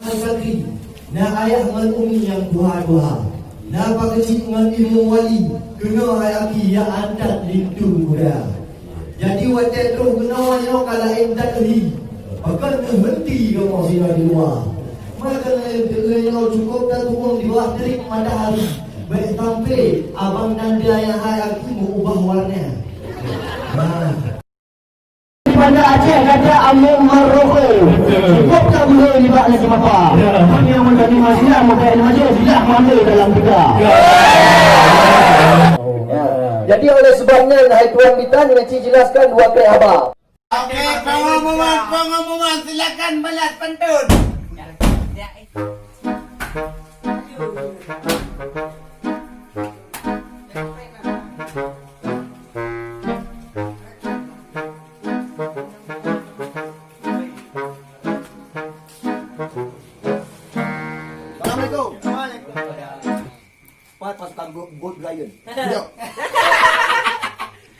Sakri, na ayah ngan umi yang duha-duha, na pakcik ngan ilmu wali, kena hayaki ya adat lindung muda. Jadi wadah terus kena wanya kala endat li, bahkan berhenti kamu sini di luar. Maka yang cukup dan tuang di bawah terik matahari. Baik tampil abang dan dia yang hayaki mengubah warna. Pada Aceh kata Amin Maroko. Cukup tak boleh libat lagi apa. Kami yang menjadi masyarakat muka ini masih tidak mana dalam kita. Jadi oleh sebabnya hai tuan kita dengan Cik jelaskan dua kali abah. Okey, pengumuman silakan balas pantun. Assalamualaikum. Pak pasukan Gold Lion. Jom.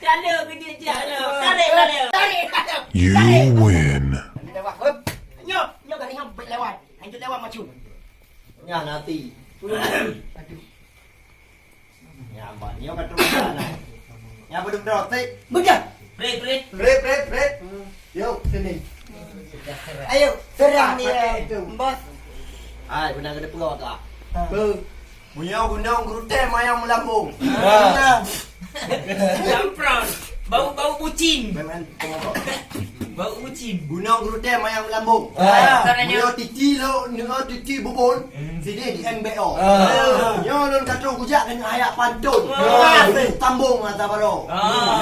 Tarik. You win. Nyok kali hang lewat. Lanjut lewat macam. Ya nanti. Ya mbak, ni orang terus sana. Ya belum drotik. Betul. Break. Yo, sini. Ayo, serang dia. Bos. Hai, benar kena perut tak? Punya gunung grutem ayam melambung. Sampron. Bau bucin. Memang tengok. Bau bucin. Gunung grutem ayam melambung. Caranya. Punya titi lo, dengan titi bubun. Sini di MBO. Yo non katro kujak dengan ayak pantun. Tambung kata baro.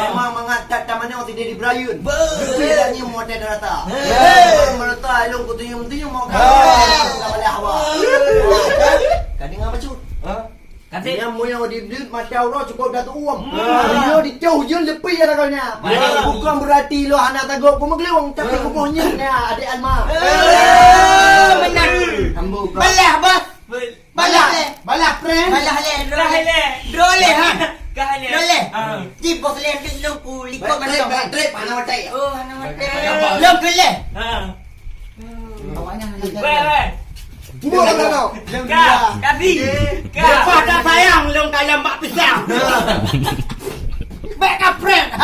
Memang mengadat tamannya tidak di Brayun. Bedanya model rata. Merata elong kutunyum-tunyum mau kau. Boleh hawa. Kadang apa cut? Kasih. Yang moyo di macam orang cukup datuk uang. Dia di jauh je lebih ada kaunya. Bukan berarti lo anak tagok pun mengelewang tapi kupuhnya adik Alma. Benar. Ambo. Balah bos. Balah friend. Drole ha. Kahale. Drole. Di bos le lu ku likot masuk. Trip mana watai. Oh, anak mata. Long kele. Awaknya. Weh. Buat apa kau? Kasih. Lepas dah sayang long kaya mbak pisang. Back up friend.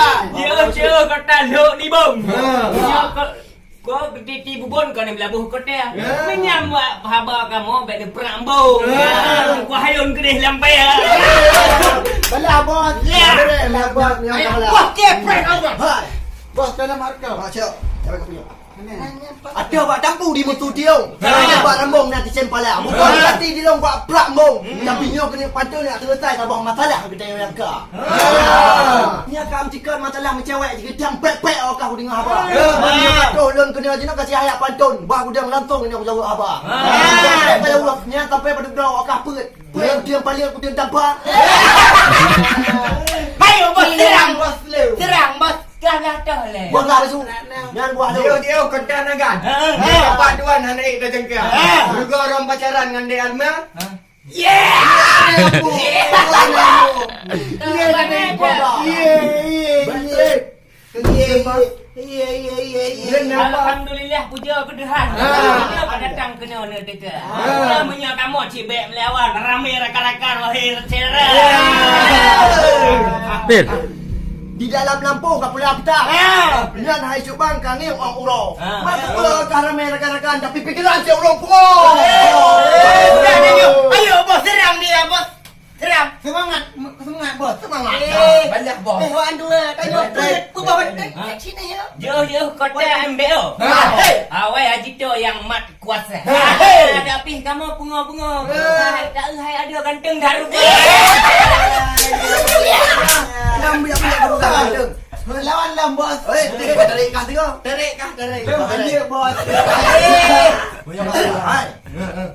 Chưa kata lo ni bông. Kau titi bubon kau ni belabuh kota. Menyam haba kamu bek perambung. Kau hayun kedih lampai. Balah bos. Balah bos. Okey friend over. Hai. Bos dalam harga. Macam. Siapa kau punya? Ada buat tampu di mutu dia. Ada buat rambung nanti sempala. Bukan nanti dia buat rambung. Tapi nyo kena pantun nak selesai tak bawa masalah kita yang ka. Ni akam cikar masalah mencewek jika dang pek-pek kau dengar apa. Tolong kena jenak kasih ayat pantun. Bah udang langsung ni aku jawab apa. Sampai ulapnya sampai pada draw akah pet. Pet dia paling aku dia dampak. Ayo bos serang bos. Kalah dah le. Buat lah su. Jangan buat lu. Dia kata nagan. Paduan anak dah jengkel. Juga orang pacaran dengan dia Alma. Alhamdulillah puja keduhan. Kenapa datang kena ni teka. Namanya kamu cibek melawan ramai rakan-rakan wahai recera. Di dalam lampu kau boleh kita. Dengan hai subang kami orang urau. Masa pula karena rakan-rakan tapi pikiran si urau pun. Ayo bos serang dia bos. Serang. Semangat bos. Semangat. Banyak bos. Wan dua tanya bawa sini ya. Jauh-jauh kota MBO. Awai haji tu yang mat kuasa. Tapi kamu bunga-bunga. Tak hai ada ganteng daru. Lawan bos. Tarik kah tengok. Tarik. Dia bos.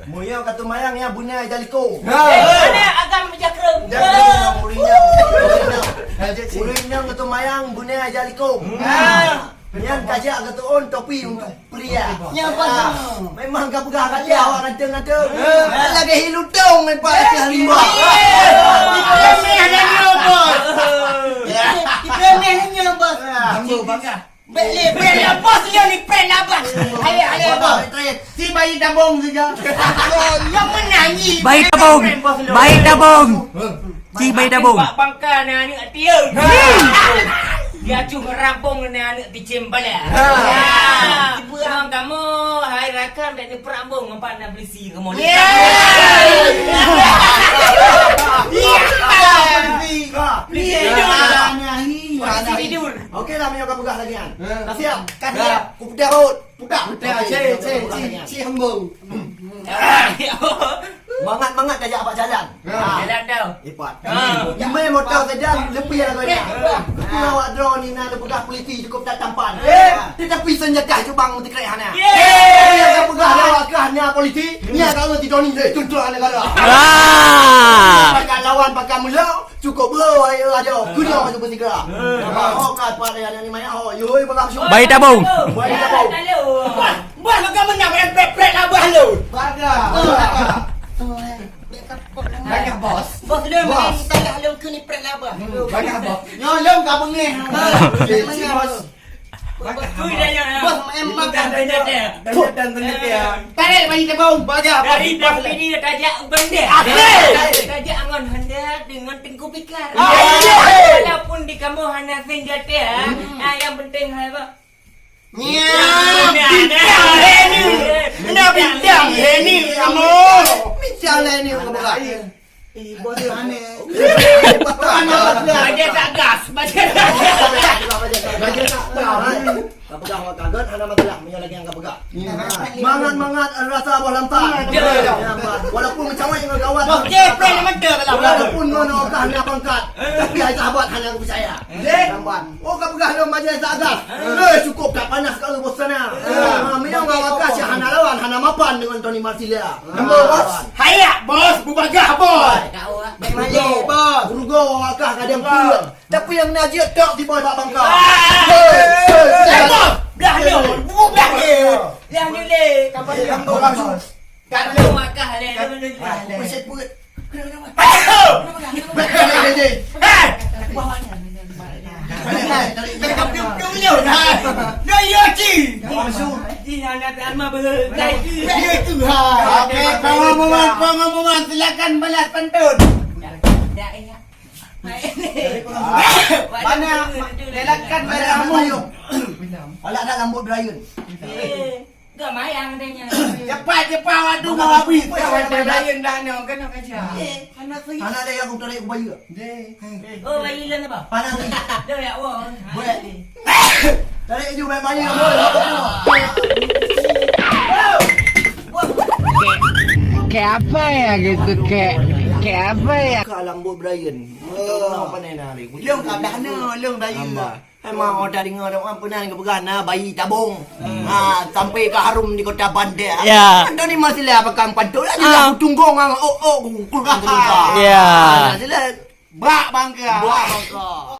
Moyo kata mayang ya bunyi jaliko. Mana agam berjakrum. Urinyang kata mayang bunyi jaliko. Yang kajak kata on topi untuk pria. Nyapa Memang kau pegang kat dia awak nganteng-nganteng. Lagi hiludong lepas ke harimau. Remeh dah bos. Remeh bos. Ambo bangga. Beli bos dia ni pen apa? Ayo bos. Si bayi tabung saja. Yang menangi. Bayi tabung. Bayi tabung. Si bayi tabung. Pak bangka ni anak dia. Dia cuma rampung ni anak picim balik. Buang kamu hari rakan dan perambung empat nak beli si kamu. Tidur. Okey lah, minyak kau pegah lagi kan. Dah siap? Kan siap. Ku pedah rot. Pedah. Si hembung. Mangat dah apa jalan. Jalan dah. Lipat. Imai motor saja lebih lah kau ni. Aku awak drone ni nak pegah polisi cukup tak tampan. Tetapi senjata cubang mesti kerek hana. Kau pegah awak ke hana polisi. Ni kalau tidak ni tuntut negara. Pakai lawan pakai mula cukup bro ayo aja. Kuno macam mesti kerek. Oh kat pada yang ni mai oh yoi pegah syuk. Bayi tabung. Bayi tabung. Bos makan menang pret abah lu. Banyak bos. Bos dia main tayar lu ke ni pret abah. Banyak bos. Nyolong kau bengih. Bos. Tu dah yang. Bos emang dah dah. dan dia. Tarik bayi tabung. Baga Dari ini dah tajak benda. Akhir. Tajak angon hendak dengan tengku pikar. Akhir. Walaupun di kamu hanya senjata, yang penting apa? Bintang ini kamu. Bincang lah ni kau buka. Bos aneh. Baca tak gas, baca tak. Baca tak tahu. Kau pegang awak kaget, ada masalah. Minyak lagi yang kau pegang. Mangat rasa abah lampak. Walaupun macam mana kau kawan. Bos jeprek nama dia kalau. Walaupun kau nak hanya pangkat, tapi ai sahabat hanya aku percaya. Lambat. Oh kau pegang dia macam sagas. Cukup tak panas kalau bos sana. Minyak kau wakas ya hana lawan, hana mapan dengan Tony Marsilia. Bos. Hayak bos, bubagah bos. Rugo, bos. Rugo wakas kadang pulang. Tapi yang najis tak di bawah bangka. Dah dia, budak dia. Yang ni le. Kamu langsung. Kalau makah le. Peset perut. Pengumuman silakan balas pantun. Mana lelakan kamu? Alah nak lambut Brian. Gak mayang adanya. Cepat waduh mau habis. Brian dah nak kena kaca. Anak dia yang aku tarik ke bayi. Oh, bayi lan apa? Panas ni. Dah ya wah. Tarik je bayi kamu. Kayak apa ya gitu kayak apa ya? Kak lambut Brian. Apa ni nari? Long kat dana, long bayi. Memang orang dengar orang pernah ke berana bayi tabung. Sampai ke harum di kota Bandar. Ya. Anda ni masih lah pakai pantul lah. Aku tunggu orang kulkan. Ya. Sila Bak bangka. buat bangka.